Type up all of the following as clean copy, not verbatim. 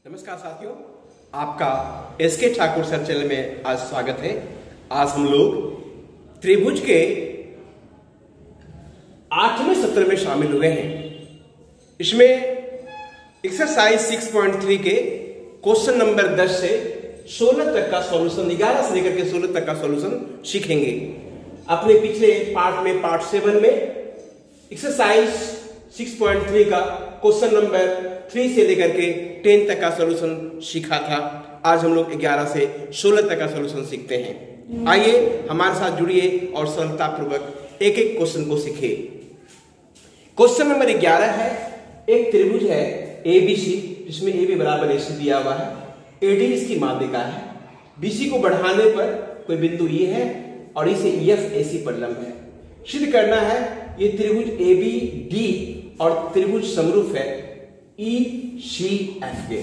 नमस्कार साथियों, आपका एसके ठाकुर सर चैनल में आज स्वागत है। आज हम लोग त्रिभुज के 8वें सत्र में शामिल हुए हैं। इसमें एक्सरसाइज 6.3 के क्वेश्चन नंबर 10 से 16 तक का सॉल्यूशन, 11 से लेकर के 16 तक का सॉल्यूशन सीखेंगे। अपने पिछले पार्ट में, पार्ट 7 में एक्सरसाइज 6.3 का क्वेश्चन नंबर 3 से लेकर के 10 तक का सॉल्यूशन सीखा था। आज हम लोग 11 से 16 तक का सॉल्यूशन सीखते हैं। आइए हमारे साथ जुड़िए और सरलता पूर्वक एक एक क्वेश्चन को सीखिए। क्वेश्चन नंबर 11 है, एक त्रिभुज है एबीसी, जिसमें ए बी बराबर AC दिया हुआ है, AD इसकी माध्यिका है, BC को बढ़ाने पर कोई बिंदु E है और इसे EF AC पर लंब है। सिद्ध करना है ये त्रिभुज ABD और त्रिभुज समरूप है ECF के।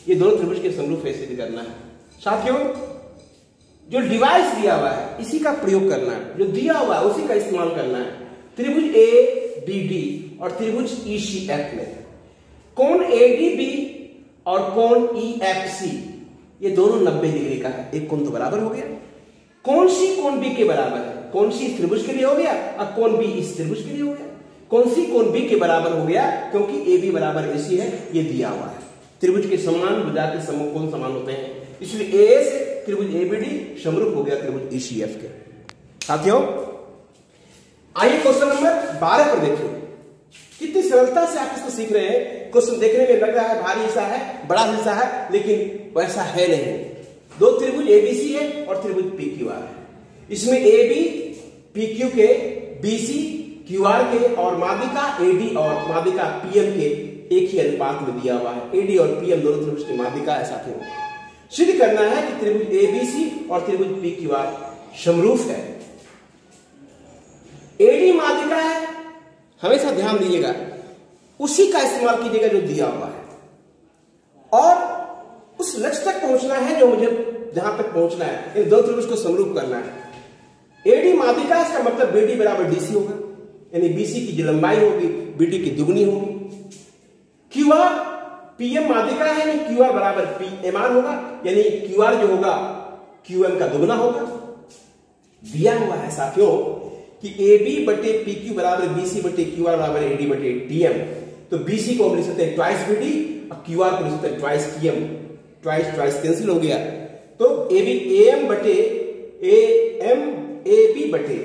ये दोनों त्रिभुज के समरूप है, सिद्ध करना है। साथियों, जो डिवाइस दिया हुआ है इसी का प्रयोग करना है, जो दिया हुआ है उसी का इस्तेमाल करना है। त्रिभुज ABD और त्रिभुज ECF में कोण ADB और कोण EFC ये दोनों 90 डिग्री का है। एक कोण तो बराबर हो गया। कोण C कोण B के बराबर है। कोण C इस त्रिभुज के लिए हो गया और कोण B इस त्रिभुज के लिए हो गया। कोण C कोण B के बराबर हो गया क्योंकि AB बराबर AC है, ये दिया हुआ है। त्रिभुज के समान भुजा के समूह कोण समान होते हैं, इसलिए AA से त्रिभुज ABD समरूप हो गया त्रिभुज ECF के। साथियों, आइए क्वेश्चन नंबर 12 पर देखिए। कितनी सरलता से आप इसको सीख रहे हैं। क्वेश्चन देखने में लग रहा है भारी हिस्सा है, बड़ा हिस्सा है, लेकिन वैसा है नहीं। दो त्रिभुज ABC है और त्रिभुज PQR है। इसमें AB PQ के, BC QR के और माध्यिका AD और माध्यिका PM के एक ही अनुपात में दिया हुआ है। AD और PM दोनों त्रिभुज की माध्यिका है। साथियों, सिद्ध करना है कि त्रिभुज ABC और त्रिभुज PQR समरूप है। AD माध्यिका है, हमेशा ध्यान दीजिएगा, उसी का इस्तेमाल कीजिएगा जो दिया हुआ है, और उस लक्ष्य तक पहुंचना है जो मुझे जहां तक पहुंचना है। इन दो त्रिभुज को समरूप करना है। AD माध्यिका, इसका मतलब BD बराबर DC होगा, यानी BC की जो लंबाई होगी BD की दुगनी होगी। QR PM माध्यिका है, यानी QR बराबर PMR होगा, यानी QR जो होगा QM का दुगना होगा। दिया हुआ है साथियों कि AB बटे PQ बराबर BC बटे QR बराबर AD बटे DM, तो BC को हम लिख सकते हैं ट्वाइस BD और QR को लिख सकते हैं ट्वाइस QM। ट्वाइस कैंसिल हो गया, तो AM बटे AB बटे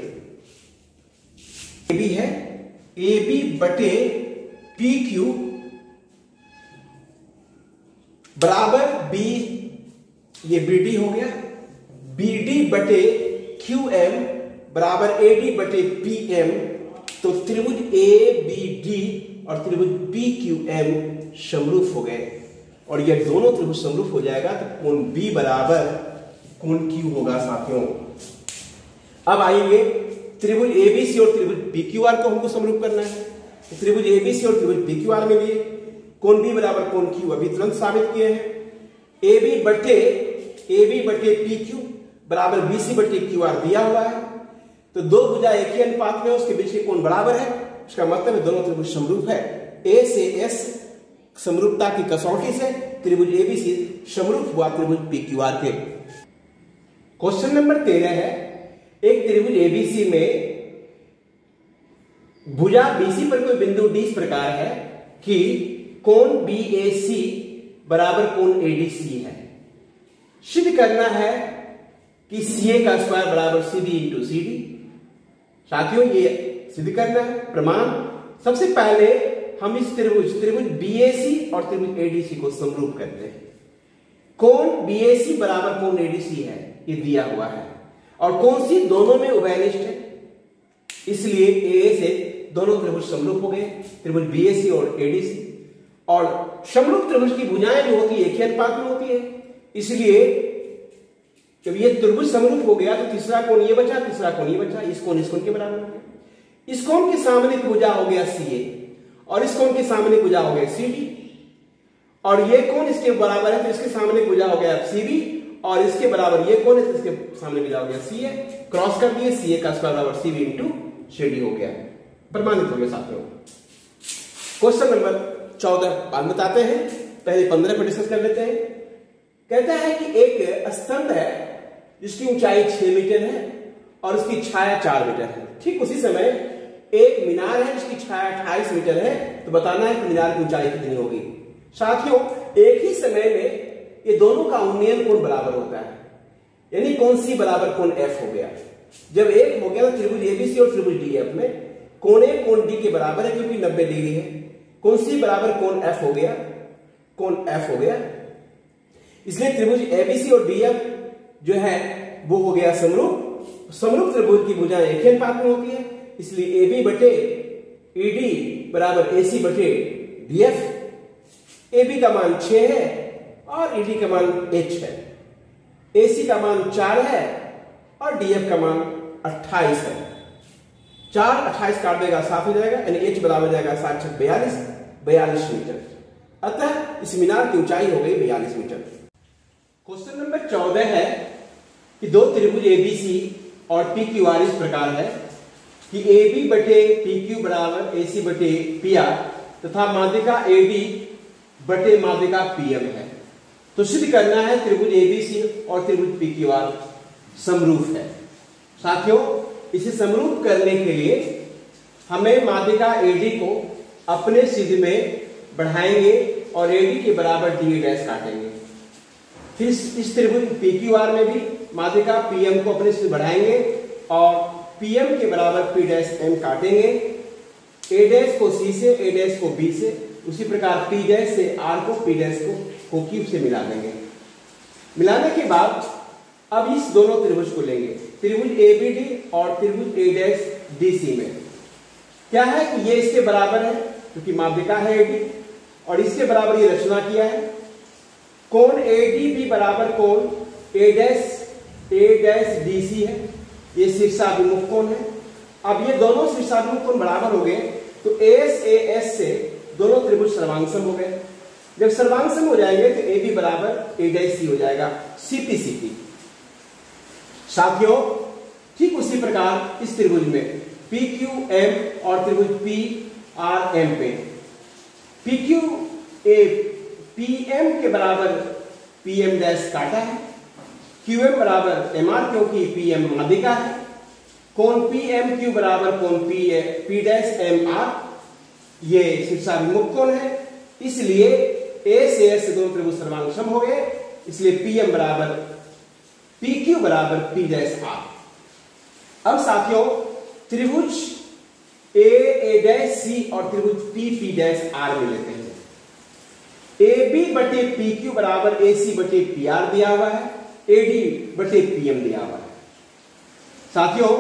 AB है, AB बटे PQ बराबर B, ये BD हो गया, BD बटे QM बराबर AD बटे PM। तो त्रिभुज ABD और त्रिभुज PQM समरूप हो गए, और ये दोनों त्रिभुज समरूप हो जाएगा तो कोण B बराबर कोण Q होगा। साथियों, अब आइए त्रिभुज ABC और त्रिभुज PQR को हमको समरूप करना है। तो त्रिभुज ABC और त्रिभुज PQR में लिए कोण B बराबर कोण Q अभी तुरंत साबित किए हैं। AB बटे PQ बराबर BC बटे QR दिया हुआ है, तो दो भुजा एक ही अनुपात में, उसके बीच के कोण बराबर है, उसका मतलब है दोनों त्रिभुज समरूप है। A से S समरूपता की कसौटी से त्रिभुज ABC समरूप हुआ त्रिभुज PQR के। क्वेश्चन नंबर 13 है, एक त्रिभुज ABC में भुजा BC पर कोई बिंदु D इस प्रकार है कि कोण BAC बराबर कोण ADC है। सिद्ध करना है कि CA का स्क्वायर बराबर CD इंटू CD। साथियों, ये सिद्ध करना है। प्रमाण, सबसे पहले हम इस त्रिभुज BAC और त्रिभुज ADC को समरूप करते हैं। कोण BAC बराबर कोण ADC है, ये दिया हुआ है, और कोण C दोनों में उभयनिष्ठ है, इसलिए AA से दोनों त्रिभुज समरूप हो गए, त्रिभुज BAC और ADC। और समरूप त्रिभुज की भुजाएं जो होती है एक ही अनुपात में होती है, इसलिए जब ये त्रिभुज समरूप हो गया तो तीसरा कोण ये बचा, तीसरा कोण ये बचा, इस कोण के बराबर हो गया। इस कोण के सामने भुजा हो गया CA और इस कोण के सामने भुजा हो गया CD, और ये कोण इसके बराबर है तो इसके सामने भुजा हो गया CB, और इसके बराबर ये कोण है तो इसके सामने भुजा हो गया CA। क्रॉस कर दिए, CA का स्क्वायर बराबर CB इंटू CD हो गया, प्रमाणित हो गया। साथियों, क्वेश्चन नंबर 14 बाद बताते हैं। पहले 15 पर डिस्कस कर लेते हैं। कहता है कि एक स्तंभ है जिसकी ऊंचाई 6 मीटर है और उसकी छाया 4 मीटर है। ठीक उसी समय एक मीनार है जिसकी छाया 28 मीटर है, तो बताना है कि मीनार की ऊंचाई कितनी होगी। साथियों, एक ही समय में ये दोनों का उन्नयन कोण बराबर होता है, यानी कोण सी बराबर कोण एफ हो गया। जब एक हो गया तो त्रिभुज एबीसी और त्रिभुज डीएफ में कोण ए कोण डी के बराबर है क्योंकि 90 डिग्री है। कोण सी बराबर कोण एफ हो गया, कोण एफ हो गया। इसलिए त्रिभुज एबीसी और डीएफ जो है वो हो गया समरूप। समरूप त्रिभुज की भुजाएं एक ही अनुपात में होती है, इसलिए AB बटे ED बराबर AC बटे DF। AB का मान 6 है और ED का मान H है। AC का मान 4 है और DF का मान 28 है। 4 28 काट देगा 7 हो जाएगा, यानी H बराबर जाएगा 7 6 42 मीटर। अतः इस मीनार की ऊंचाई हो गई 42 मीटर। क्वेश्चन नंबर 14 है कि दो त्रिभुज ABC और PQR इस प्रकार है कि AB बटे PQ बराबर AC बटे PR तथा माध्यिका AD बटे माध्यिका PM है। तो सिद्ध करना है त्रिभुज ABC और त्रिभुज PQR समरूप है। साथियों, इसे समरूप करने के लिए हमें माध्यिका AD को अपने सिद्ध में बढ़ाएंगे और AD के बराबर DA डैश काटेंगे। फिर इस त्रिभुज PQR में भी माध्यिका PM को अपने सिद्ध बढ़ाएंगे और PM के बराबर P डैश M काटेंगे। A डैश को C से, A डैश को B से, उसी प्रकार P डैश से R को P डैश को Q से मिला देंगे। मिलाने के बाद अब इस दोनों त्रिभुज को लेंगे, त्रिभुज ABD और त्रिभुज A डैश DC में। क्या है कि ये इसके बराबर है क्योंकि माध्यिका है AD और इसके बराबर ये रचना किया है। कोण ADB बराबर कोण A डैश DC है, ये शीर्षाभिमुख कोण है। अब ये दोनों शीर्षाभिमुख कोण बराबर हो गए तो AS से दोनों त्रिभुज सर्वांगसम हो गए। जब सर्वांगसम हो जाएंगे तो AB बराबर A डैश C हो जाएगा, CP। साथियों, ठीक उसी प्रकार इस त्रिभुज में PQM और त्रिभुज PRM पे PM के बराबर PM डैश काटा है, QM बराबर MR क्योंकि PM माध्यिका है। कोण PMQ बराबर कोण P डैश MR ये शीर्षाभिमुख कोण है, इसलिए A से S से दोनों त्रिभुज सर्वांगसम हो गए, इसलिए PM बराबर PQ बराबर P डैश R। अब साथियों, त्रिभुज A डैश C और त्रिभुज P डैश R में लेते हैं। AB बटे PQ बराबर AC बटे PR दिया हुआ है, AD बटे PM दिया हुआ है। साथियों,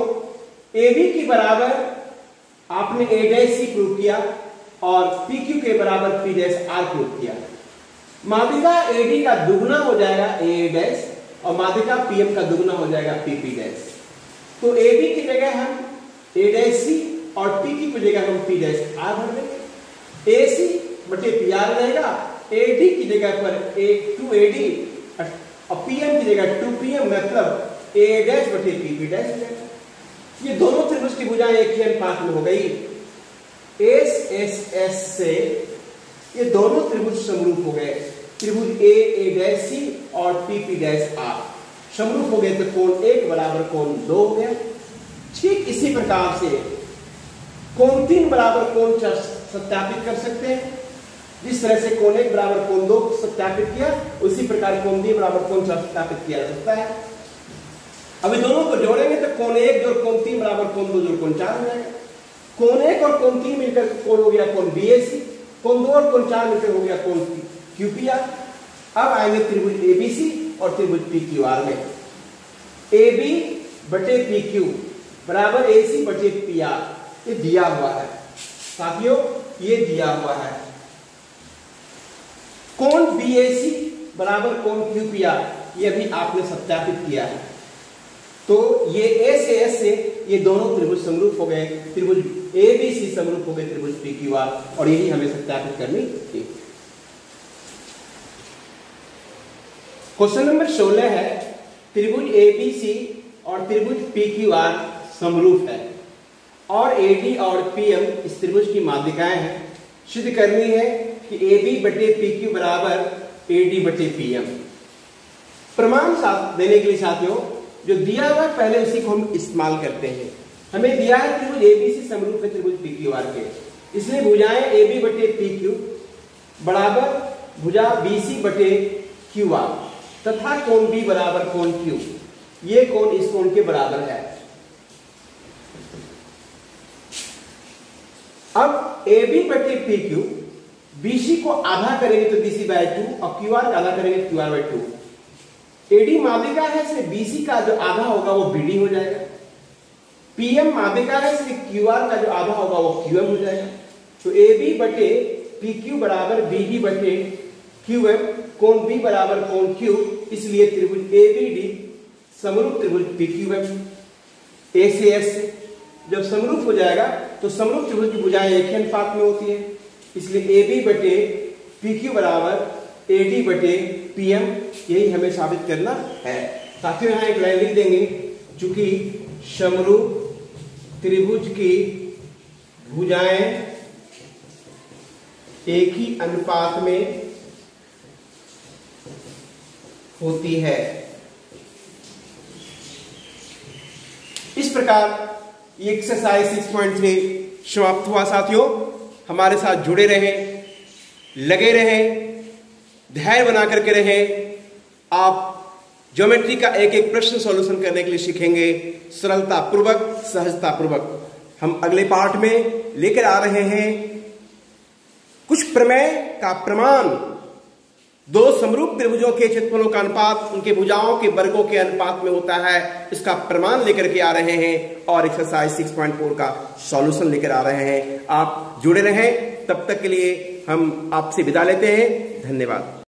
AB के बराबर आपने A डैश C प्रूव किया और PQ के बराबर P डैश R प्रूव किया। माध्यिका AD का दुगुना हो जाएगा A डैश और माध्यिका PM का दुगुना हो जाएगा PP डैश। तो AB की जगह हम A डैश C और PQ की जगह हम P डैश R भर देंगे। AC बटे PR रहेगा, AD की जगह पर 2AD और PM की जगह 2PM, मतलब A डैश बटे PP डैश हो जाएगा। ये दोनों त्रिभुज की भुजाएं एक ही अनुपात में हो गई। S से ये दोनों त्रिभुज समरूप हो गए। त्रिभुज A डैश C और PP डैश R समरूप हो गए तो कोण 1 बराबर कोण 2 हो गया। ठीक इसी प्रकार से कोण 3 बराबर कोण 4 सत्यापित कर सकते हैं। जिस तरह से कोण 1 बराबर कोण 2 सत्यापित किया, उसी प्रकार कोण 3 बराबर कोण 4 सत्यापित किया जा सकता है। अभी दोनों को जोड़ेंगे तो कोण 1 जोड़ कोण 3 बराबर कोण 2 जोड़ कोण 4 हो जाएगा। कोण 1 और कोण 3 मिलकर कोण हो गया कोण BAC, कोण 2 और कोण 4 मिलकर हो गया कोण QPR। अब आएंगे त्रिभुज ABC और त्रिभुज PQR में। AB बटे PQ बराबर AC बटे PR, ये दिया हुआ है। साथियों, ये दिया हुआ है। कोण BAC बराबर कोण QPR, ये भी आपने सत्यापित किया है। तो ये A से S से ये दोनों त्रिभुज समरूप हो गए, त्रिभुज ABC समरूप हो गए त्रिभुज PQR, और यही हमें सत्यापित करनी थी। क्वेश्चन नंबर 16 है, त्रिभुज ABC और त्रिभुज PQR समरूप है और AD और PM इस त्रिभुज की माध्यिकाएं हैं। सिद्ध करनी है कि ए बी बटे पी क्यू बराबर ए डी बटे पी एम। प्रमाण साथ देने के लिए साथियों जो दिया हुआ है पहले उसी को हम इस्तेमाल करते हैं। हमें दिया है त्रिभुज एबीसी समरूप है त्रिभुज पी क्यू आर के, इसलिए भुजाएं ए बी बटे पी क्यू बराबर भुजा बी सी बटे क्यू आर तथा कोण बी बराबर कोण क्यू, ये कोण इस कोण के बराबर है। अब ए बी बटे पी क्यू बीसी को आधा करेंगे तो बीसी बाय 2 और क्यू आर का आधा करेंगे तो क्यू आर बाय 2। एडी माध्यिका है इसलिए बीसी का जो आधा होगा वो बीडी हो जाएगा। पीएम माध्यिका है इसलिए क्यू आर का जो आधा होगा वो क्यूएम हो जाएगा। तो ए बी बटे पी क्यू बराबर बी डी बटे क्यू एम, कोण बी बराबर कोण क्यू, इसलिए त्रिभुज ए बी डी समरूप त्रिभुज पी क्यू एम। ए से एस से जब समरूप हो जाएगा तो समरूप त्रिभुज की भुजाएं एक ही अनुपात में होती है, इसलिए ए बी बटे पी क्यू बराबर ए डी बटे पी एम, यही हमें साबित करना है। साथियों यहां एक लाइन लिख देंगे, चूंकि समरूप त्रिभुज की भुजाएं एक ही अनुपात में होती है। इस प्रकार ये एक्सरसाइज 6.3 समाप्त हुआ। साथियों हमारे साथ जुड़े रहें, लगे रहें, धैर्य बना करके रहें। आप ज्योमेट्री का एक एक प्रश्न सॉल्यूशन करने के लिए सीखेंगे सरलता पूर्वक, सहजता पूर्वक। हम अगले पार्ट में लेकर आ रहे हैं कुछ प्रमेय का प्रमाण, दो समरूप त्रिभुजों के क्षेत्रफलों का अनुपात उनके भुजाओं के वर्गों के अनुपात में होता है, इसका प्रमाण लेकर के आ रहे हैं और एक्सरसाइज 6.4 का सॉल्यूशन लेकर आ रहे हैं। आप जुड़े रहें, तब तक के लिए हम आपसे विदा लेते हैं। धन्यवाद।